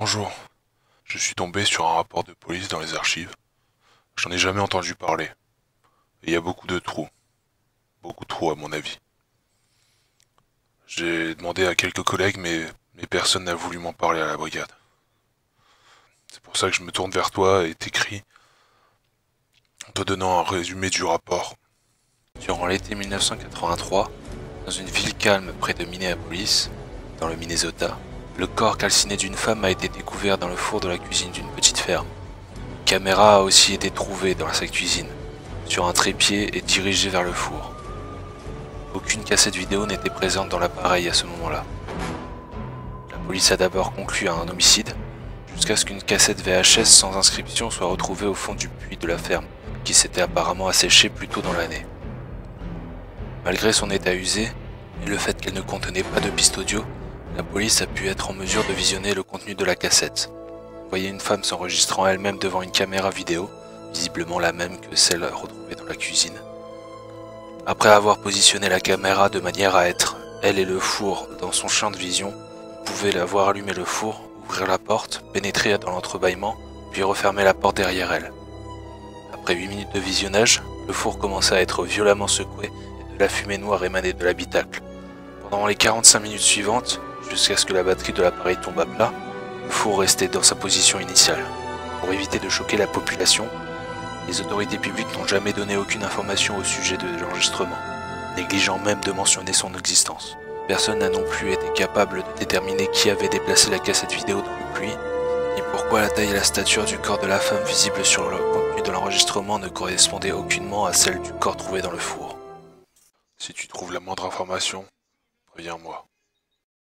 Bonjour, je suis tombé sur un rapport de police dans les archives. J'en ai jamais entendu parler. Et il y a beaucoup de trous. Beaucoup trop à mon avis. J'ai demandé à quelques collègues mais personne n'a voulu m'en parler à la brigade. C'est pour ça que je me tourne vers toi et t'écris en te donnant un résumé du rapport. Durant l'été 1983, dans une ville calme près de Minneapolis, dans le Minnesota, le corps calciné d'une femme a été découvert dans le four de la cuisine d'une petite ferme. Une caméra a aussi été trouvée dans sa cuisine, sur un trépied et dirigée vers le four. Aucune cassette vidéo n'était présente dans l'appareil à ce moment-là. La police a d'abord conclu à un homicide, jusqu'à ce qu'une cassette VHS sans inscription soit retrouvée au fond du puits de la ferme, qui s'était apparemment asséché plus tôt dans l'année. Malgré son état usé, et le fait qu'elle ne contenait pas de piste audio, la police a pu être en mesure de visionner le contenu de la cassette. On voyait une femme s'enregistrant elle-même devant une caméra vidéo, visiblement la même que celle retrouvée dans la cuisine. Après avoir positionné la caméra de manière à être, elle et le four, dans son champ de vision, on pouvait la voir allumer le four, ouvrir la porte, pénétrer dans l'entrebâillement, puis refermer la porte derrière elle. Après 8 minutes de visionnage, le four commençait à être violemment secoué et de la fumée noire émanait de l'habitacle. Pendant les 45 minutes suivantes, jusqu'à ce que la batterie de l'appareil tombe à plat, le four restait dans sa position initiale. Pour éviter de choquer la population, les autorités publiques n'ont jamais donné aucune information au sujet de l'enregistrement, négligeant même de mentionner son existence. Personne n'a non plus été capable de déterminer qui avait déplacé la cassette vidéo dans le puits, ni pourquoi la taille et la stature du corps de la femme visible sur le contenu de l'enregistrement ne correspondaient aucunement à celle du corps trouvé dans le four. Si tu trouves la moindre information, préviens-moi.